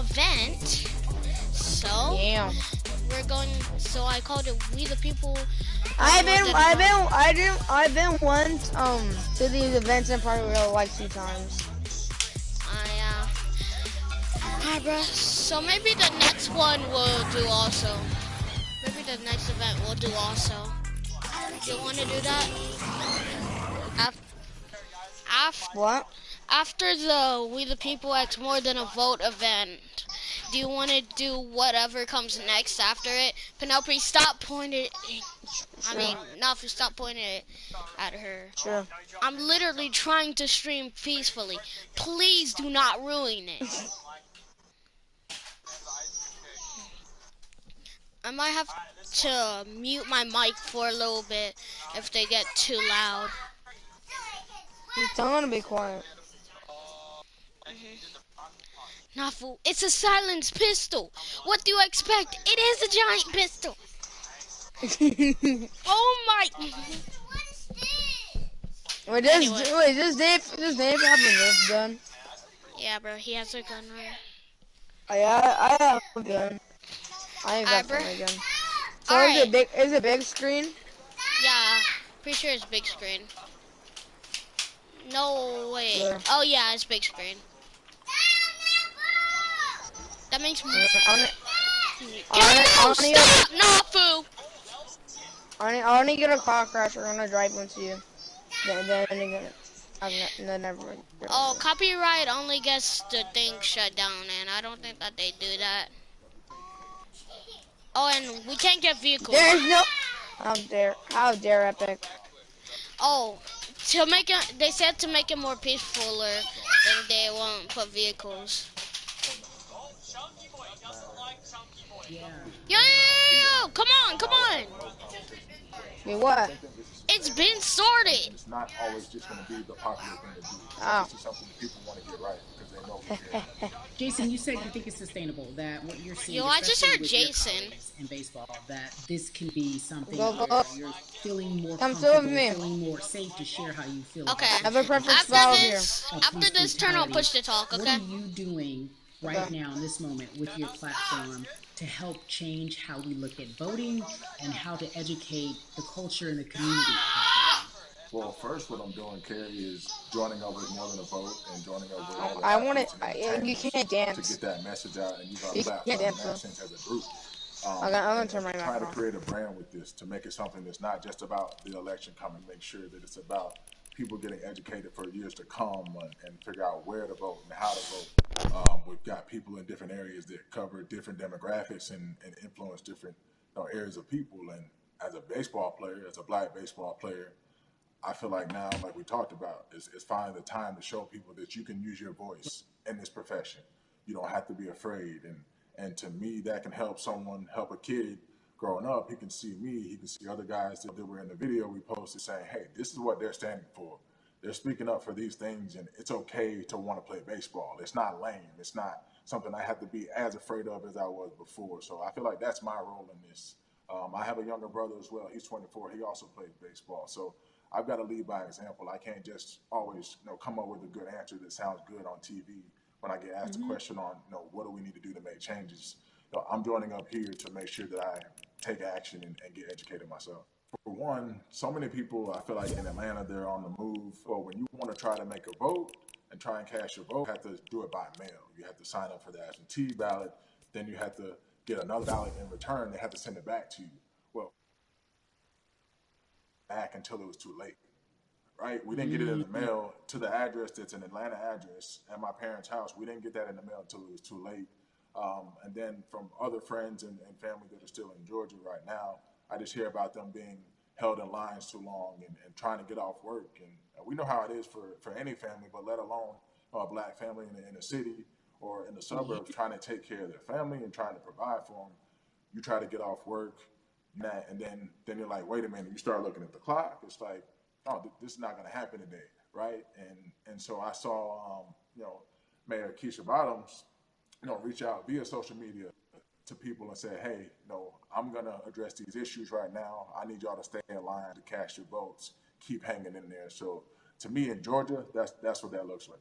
event. So Yeah. we're going. So I called it "We the People." I've been once to these events in Parkville like 2 times. Yeah. Alright, bruh. So maybe the next one will do also. Maybe the next event will do also. Do you want to do that? After What? after the We the People X More Than a Vote event, do you want to do whatever comes next after it? Penelope, stop pointing. I mean, Nafu, stop pointing it at her. Sure. I'm literally trying to stream peacefully. Please do not ruin it. I might have to mute my mic for a little bit if they get too loud. Tell them to be quiet. Nafu, it's a silenced pistol. What do you expect? It is a giant pistol. Oh my! Wait, Anyway. does Dave have a Nerf gun? Yeah, bro, he has a gun right. I have a gun. I ain't got Alright, bro. a gun. So Alright. is it big screen? Yeah, pretty sure it's big screen. No, wait. Yeah. Oh, yeah, it's big screen. That makes me... Stop, Nafu! I want to get a car crash. We're gonna drive into you. Then again, no, never mind. Oh, copyright only gets the thing shut down, and I don't think that they do that. Oh, and we can't get vehicles. There's no... How dare Epic. Oh, to make it, they said to make it more peacefuler, then they won't put vehicles. Yo, come on. Wait, what? It's been sorted. It's not always just going to be the popular thing to do. Oh. This is something that people want to get right because they know we're here. Jason, you said you think it's sustainable, that what you're seeing, Yo, I just heard especially with your Jason colleagues in baseball, that this can be something Go. where you're feeling more Come sit comfortable, with me. feeling more safe to share how you feel. Okay. about I have a perfect After spot here. this, turn on push to talk, What okay? are you doing right now in this moment with your platform to help change how we look at voting and how to educate the culture and the community? Well, first, what I'm doing, Carrie, is joining up with More Than a Vote and joining up with all the I want athletes it. and You entertainers can't dance. to get that message out and use our You platform can't in dance, that sense as a group. I'm gonna turn my Try mic to off. create a brand with this to make it something that's not just about the election coming. Make sure that it's about people getting educated for years to come and figure out where to vote and how to vote. We've got people in different areas that cover different demographics and influence different areas of people. And as a baseball player, as a black baseball player, I feel like now, like we talked about, is finding the time to show people that you can use your voice in this profession. You don't have to be afraid. And to me, that can help a kid growing up. He can see me, he can see other guys that were in the video we posted saying, hey, this is what they're standing for. They're speaking up for these things, and it's okay to want to play baseball. It's not lame. It's not something I have to be as afraid of as I was before. So I feel like that's my role in this. I have a younger brother as well. He's 24. He also plays baseball. So I've got to lead by example. I can't just always, come up with a good answer that sounds good on TV when I get asked a question on, what do we need to do to make changes. I'm joining up here to make sure that I take action and get educated myself. For one, so many people, I feel like in Atlanta, they're on the move. Or when you want to try to make a vote and try and cast your vote, you have to do it by mail. You have to sign up for the absentee ballot. Then you have to get another ballot in return. They have to send it back to you. Well, back until it was too late, right? We didn't get it in the mail to the address that's an Atlanta address at my parents' house. We didn't get that in the mail until it was too late. And then from other friends and family that are still in Georgia right now, I just hear about them being held in lines too long and trying to get off work. And we know how it is for any family, but let alone a black family in a city or in the suburbs trying to take care of their family and trying to provide for them. You try to get off work, and then you're like, wait a minute, you start looking at the clock. It's like, oh, this is not going to happen today, right? And so I saw, Mayor Keisha Bottoms, reach out via social media to people and say, hey, I'm going to address these issues right now. I need y'all to stay in line to cast your votes. Keep hanging in there. So to me in Georgia, that's what that looks like.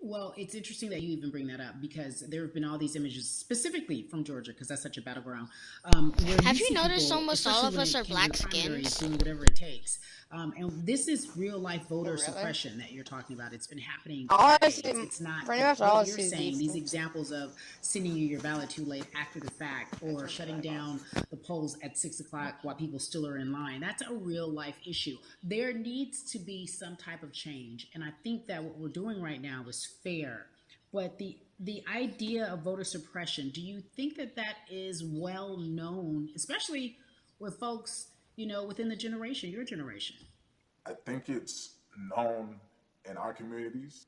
Well, it's interesting that you even bring that up because there have been all these images, specifically from Georgia, because that's such a battleground, where you Have you see noticed people, almost all especially of when us it are comes to black the primaries, skins? doing whatever it takes. And this is real life Oh, voter really? suppression that you're talking about. It's been happening for All I decades. see, It's not pretty much all what I you're see is saying, these these things. examples of sending you your ballot too late after the fact I or turned the shutting drive off. down the polls at 6 o'clock while people still are in line. That's a real life issue. There needs to be some type of change. And I think that what we're doing right now is fair. But the idea of voter suppression, do you think that that is well known, especially with folks, within the generation, your generation? I think it's known in our communities,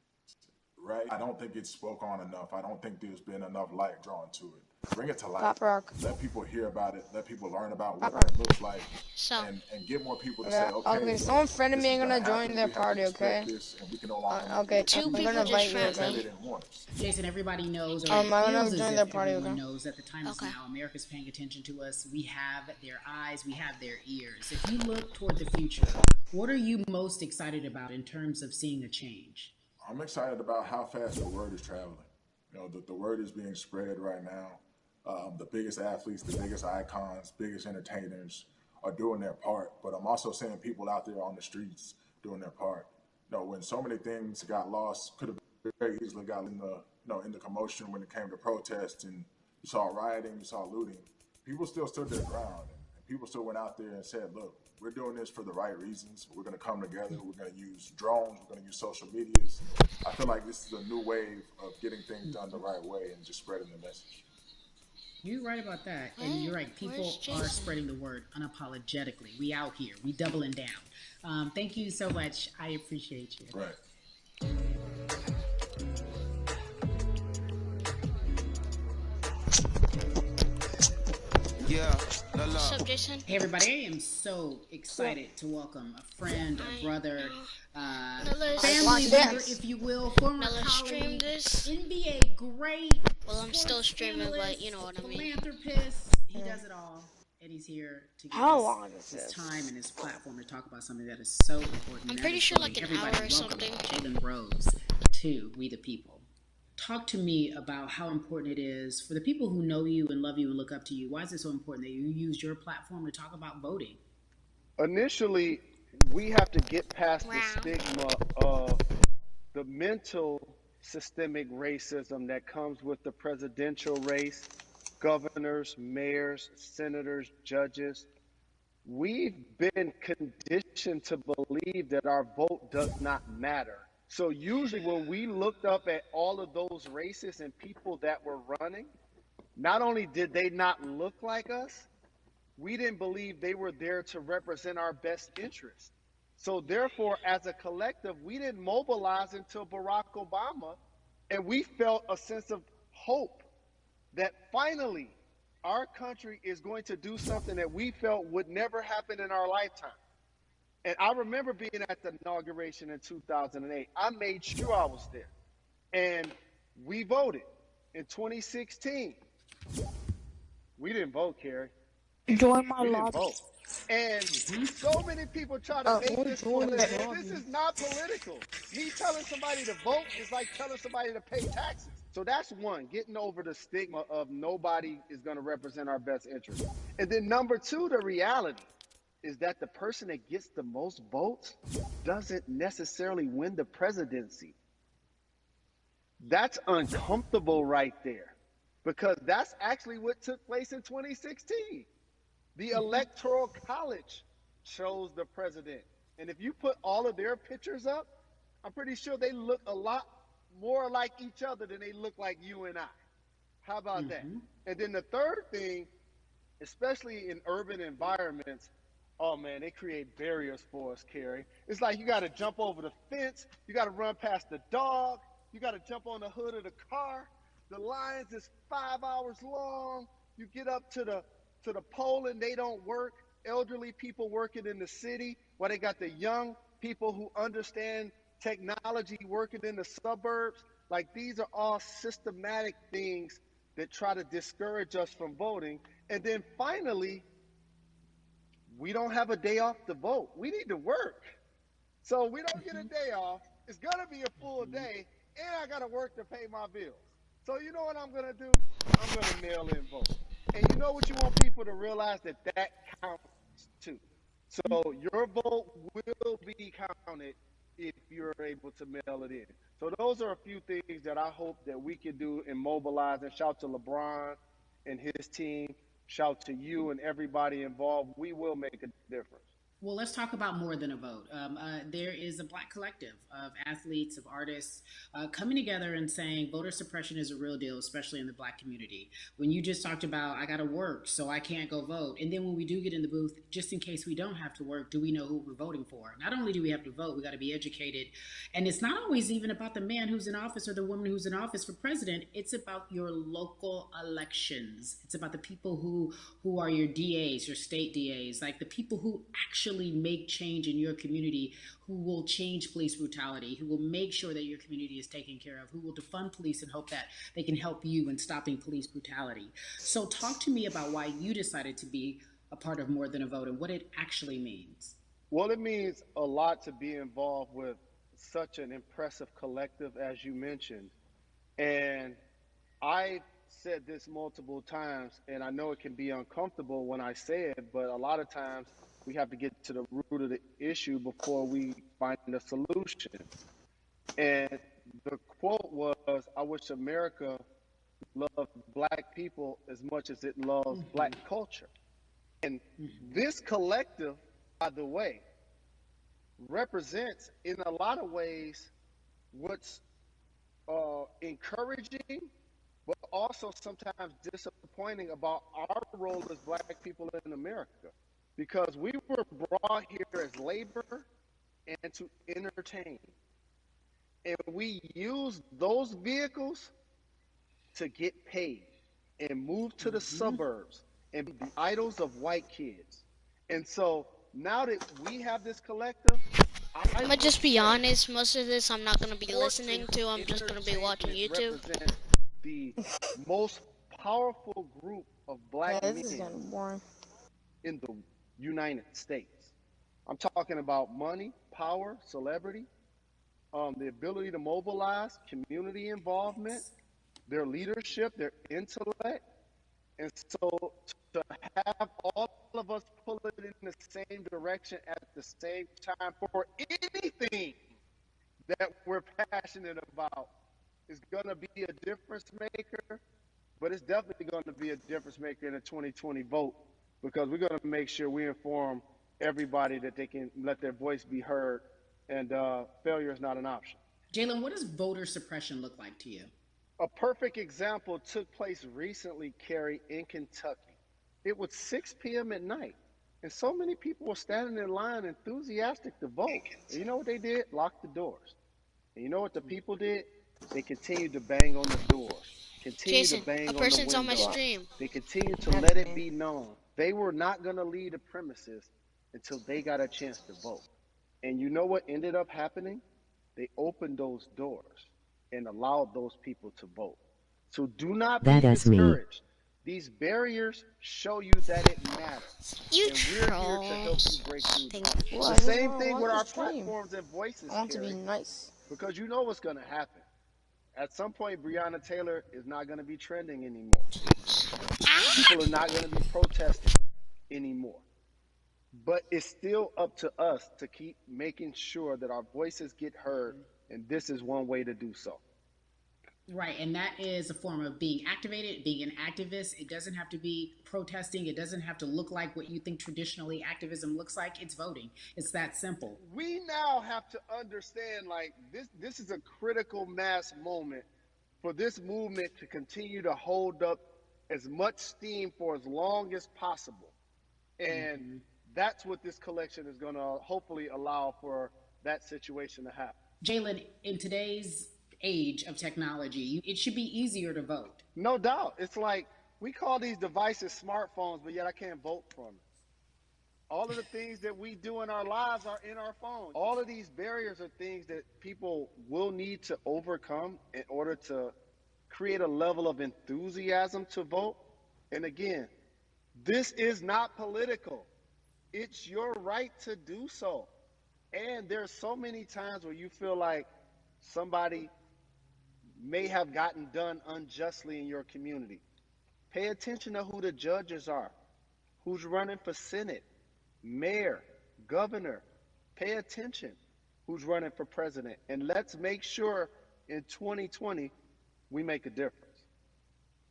right? I don't think it's spoke on enough. I don't think there's been enough light drawn to it. Bring it to light. Pop rock. Let people hear about it. Let people learn about Pop what rock. that looks like, So, and get more people to say, Okay, okay, okay, look, someone friended this me is ain't gonna gonna join happen. their We have to party, expect okay? this, and we can no longer make Okay, two I'm excuses gonna people just invite you, and say friendly. they okay? didn't want us. Jason, everybody knows, or I'm it feels gonna as join if their party, everyone okay? knows that the time is Okay. now. America's paying attention to us. We have their eyes, we have their ears. If you look toward the future, what are you most excited about in terms of seeing a change? I'm excited about how fast the word is traveling. The word is being spread right now. The biggest athletes, the biggest icons, biggest entertainers are doing their part. But I'm also seeing people out there on the streets doing their part. When so many things got lost, could have very easily got in the in the commotion when it came to protests, and you saw rioting, you saw looting. People still stood their ground, and people still went out there and said, "Look, we're doing this for the right reasons. We're going to come together. We're going to use drones. We're going to use social medias." I feel like this is a new wave of getting things done the right way and just spreading the message. You're right about that. And you're right. Where's People are Jason? spreading the word unapologetically. We out here. We doubling down. Thank you so much. I appreciate you. Right. Yeah, What's up, Jason? Hey, everybody. I am so excited to welcome a friend, a brother, let's family watch member, this. if you will, former Now let's stream colleague, this. NBA great. Well, I'm still sports streaming, but analyst, you know what I mean. Philanthropist. He does it all. And he's here to give How us long is his this? time and his platform to talk about something that is so important. I'm That pretty is sure voting. like an Everybody, hour or welcome something. Jalen Rose to We the People. Talk to me about how important it is for the people who know you and love you and look up to you. Why is it so important that you use your platform to talk about voting? initially, we have to get past the Wow. stigma of the mental systemic racism that comes with the presidential race, governors, mayors, senators, judges. We've been conditioned to believe that our vote does not matter. So usually when we looked up at all of those races and people that were running, not only did they not look like us, we didn't believe they were there to represent our best interests. So therefore, as a collective, we didn't mobilize until Barack Obama, and we felt a sense of hope that finally our country is going to do something that we felt would never happen in our lifetime. And I remember being at the inauguration in 2008. I made sure I was there. And we voted. In 2016, we didn't vote, Carrie. Join my We didn't lobby. vote. And so many people try to make this political. This is not political. Me telling somebody to vote is like telling somebody to pay taxes. So that's one, getting over the stigma of nobody is going to represent our best interest. And then number two, the reality is that the person that gets the most votes doesn't necessarily win the presidency. That's uncomfortable right there because that's actually what took place in 2016. The Electoral College chose the president. And if you put all of their pictures up, I'm pretty sure they look a lot more like each other than they look like you and I. How about that? And then the third thing, especially in urban environments, oh man, they create barriers for us, Carrie. It's like you got to jump over the fence, you got to run past the dog, you got to jump on the hood of the car. The lines is 5 hours long. You get up to the poll and they don't work. Elderly people working in the city, while they got the young people who understand technology working in the suburbs. Like these are all systematic things that try to discourage us from voting. And then finally, we don't have a day off to vote. We need to work. So we don't get a day off. It's going to be a full day. and I got to work to pay my bills. So you know what I'm going to do? I'm going to mail in vote. And you know what you want people to realize, that that counts too. So your vote will be counted if you're able to mail it in. So those are a few things that I hope that we can do and mobilize. And shout to LeBron and his team. Shout to you and everybody involved. We will make a difference. Well, let's talk about more than a vote. There is a black collective of athletes, of artists coming together and saying voter suppression is a real deal, especially in the black community. When you just talked about, I got to work, so I can't go vote. And then when we do get in the booth, just in case we don't have to work, do we know who we're voting for? Not only do we have to vote, we got to be educated. And it's not always even about the man who's in office or the woman who's in office for president. It's about your local elections. It's about the people who are your DAs, your state DAs, like the people who actually make change in your community, who will change police brutality, who will make sure that your community is taken care of, who will defund police and hope that they can help you in stopping police brutality. So talk to me about why you decided to be a part of More Than a Vote and what it actually means. Well, it means a lot to be involved with such an impressive collective, as you mentioned. And I said this multiple times, and I know it can be uncomfortable when I say it, but a lot of times we have to get to the root of the issue before we find a solution. And the quote was, I wish America loved black people as much as it loves black culture. And this collective, by the way, represents in a lot of ways what's encouraging, but also sometimes disappointing about our role as black people in America. Because we were brought here as labor and to entertain. And we use those vehicles to get paid and move to the suburbs and be the idols of white kids. And so now that we have this collective, I'm gonna just be honest, most of this I'm not gonna be listening to, I'm just gonna be watching YouTube. Represent the most powerful group of black Yeah, this is men kind of boring. in the United States. I'm talking about money, power, celebrity, the ability to mobilize, community involvement, their leadership, their intellect. And so to have all of us pull it in the same direction at the same time for anything that we're passionate about is going to be a difference maker, but it's definitely going to be a difference maker in the 2020 vote, because we're going to make sure we inform everybody that they can let their voice be heard, and failure is not an option. Jalen, what does voter suppression look like to you? A perfect example took place recently, Carrie, in Kentucky. It was 6 p.m. at night, and so many people were standing in line enthusiastic to vote. And you know what they did? Locked the doors. And you know what the people did? They continued to bang on the doors, continued Jason, to bang a on the person's on my windows. stream. They continued to let it be known they were not going to leave the premises until they got a chance to vote. And you know what ended up happening? They opened those doors and allowed those people to vote. So do not be discouraged. These barriers show you that it matters. You And we're here to troll. help you break through. Thank you. Well, I The just same wanna thing watch with the our stream. platforms and voices, I want to be Carrie, nice. because you know what's going to happen. At some point, Breonna Taylor is not going to be trending anymore. People are not going to be protesting anymore. But it's still up to us to keep making sure that our voices get heard, and this is one way to do so. Right, and that is a form of being activated, being an activist. It doesn't have to be protesting. It doesn't have to look like what you think traditionally activism looks like. It's voting. It's that simple. We now have to understand, like, this is a critical mass moment for this movement to continue to hold up as much steam for as long as possible. And that's what this collection is going to hopefully allow for that situation to happen. Jalen, in today's age of technology, it should be easier to vote. No doubt. It's like we call these devices smartphones, but yet I can't vote from it. All of the things that we do in our lives are in our phones. All of these barriers are things that people will need to overcome in order to create a level of enthusiasm to vote. And again, this is not political. It's your right to do so. And there's so many times where you feel like somebody may have gotten done unjustly in your community. Pay attention to who the judges are, who's running for Senate, mayor, governor. Pay attention who's running for president. And let's make sure in 2020 we make a difference.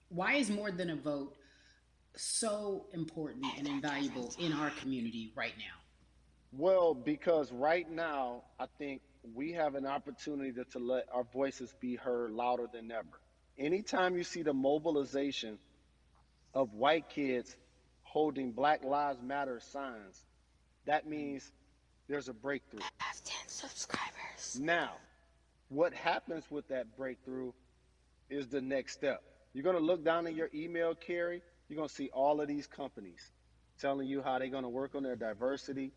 Why is More Than a Vote so important and invaluable in our community right now? Well, because right now, I think we have an opportunity to let our voices be heard louder than ever. Anytime you see the mobilization of white kids holding Black Lives Matter signs, that means there's a breakthrough. I have 10 subscribers. Now, what happens with that breakthrough is the next step. You're going to look down in your email, Carrie. You're going to see all of these companies telling you how they're going to work on their diversity,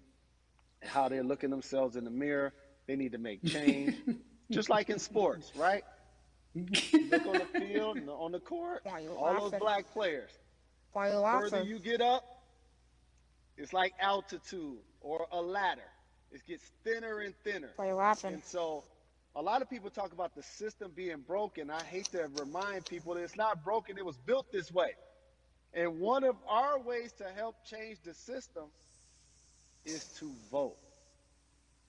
how they're looking themselves in the mirror. They need to make change. Just like in sports, right? Look on the field and on the court, all those black players. Why are you Further laughing? you get up, it's like altitude or a ladder. It gets thinner and thinner. Why are you laughing? And so a lot of people talk about the system being broken. I hate to remind people that it's not broken. It was built this way. And one of our ways to help change the system is to vote.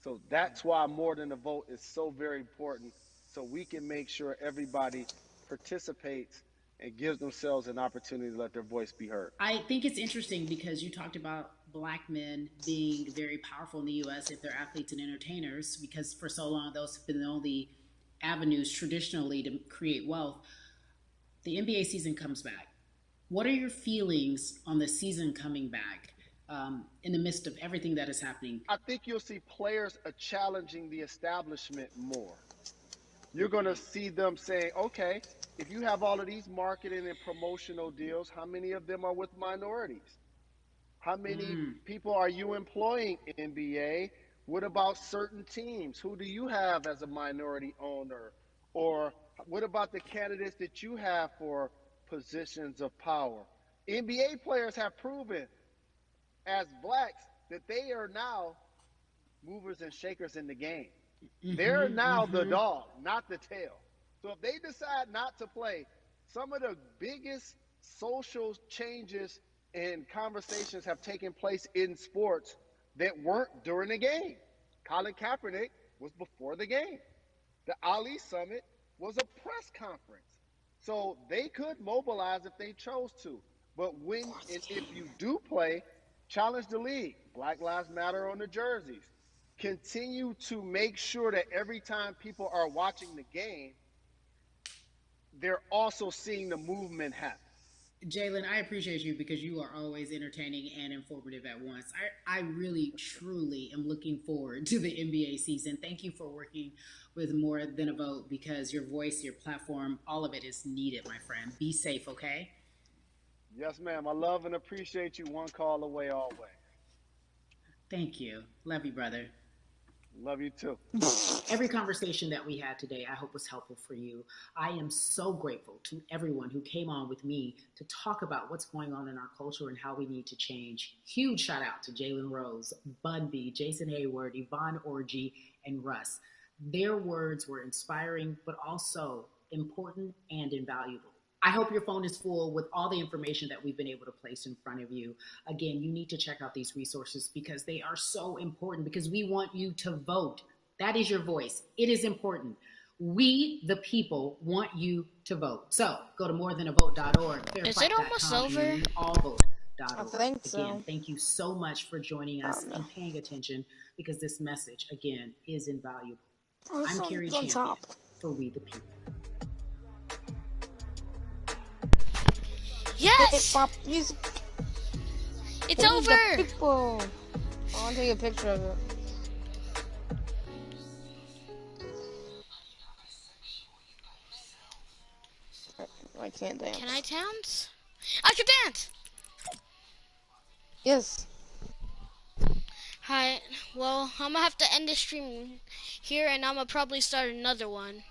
So that's why More Than a Vote is so very important, so we can make sure everybody participates and gives themselves an opportunity to let their voice be heard. I think it's interesting because you talked about black men being very powerful in the U.S. if they're athletes and entertainers, because for so long those have been the only avenues traditionally to create wealth. The NBA season comes back. What are your feelings on the season coming back in the midst of everything that is happening? I think you'll see players challenging the establishment more. You're going to see them saying, okay, if you have all of these marketing and promotional deals, how many of them are with minorities? How many people are you employing in NBA? What about certain teams? Who do you have as a minority owner? Or what about the candidates that you have for positions of power? NBA players have proven as blacks that they are now movers and shakers in the game. They're now the dog, not the tail. So if they decide not to play, some of the biggest social changes and conversations have taken place in sports that weren't during the game. Colin Kaepernick was before the game. The Ali Summit was a press conference. So they could mobilize if they chose to. But when and if you do play, challenge the league. Black Lives Matter on the jerseys. Continue to make sure that every time people are watching the game, they're also seeing the movement happen. Jalen, I appreciate you because you are always entertaining and informative at once. I really, truly am looking forward to the NBA season. Thank you for working with More Than a Vote because your voice, your platform, all of it is needed, my friend. Be safe, okay? Yes, ma'am. I love and appreciate you. One call away always. Thank you. Love you, brother. Love you too. Every conversation that we had today, I hope was helpful for you. I am so grateful to everyone who came on with me to talk about what's going on in our culture and how we need to change. Huge shout out to Jalen Rose, Bun B, Jason Hayward, Yvonne Orgy, and Russ. Their words were inspiring, but also important and invaluable. I hope your phone is full with all the information that we've been able to place in front of you. Again, you need to check out these resources because they are so important because we want you to vote. That is your voice. It is important. We, the people, want you to vote. So go to morethanavote.org. Is it almost over? Allvote.org. I think so. Again, thank you so much for joining us and paying attention because this message, again, is invaluable. I'm Carrie Champion for We the People. Yes! Pop music. It's Hey, over! the people. I want to take a picture of it. I can't dance. Can I dance? I can dance! Yes. Hi. Well, I'm gonna have to end the stream here and I'm gonna probably start another one.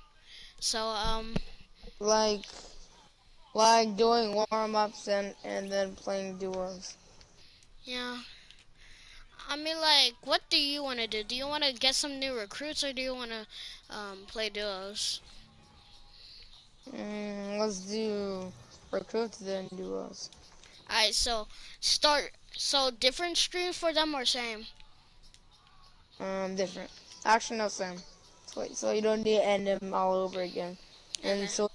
So, Like doing warm-ups and then playing duos. yeah. I mean, like, what do you want to do? Do you want to get some new recruits or do you want to play duos? Let's do recruit then duos. Alright, so start. So different screen for them or same? Different. Actually, no, same. So you don't need to end them all over again. And And then so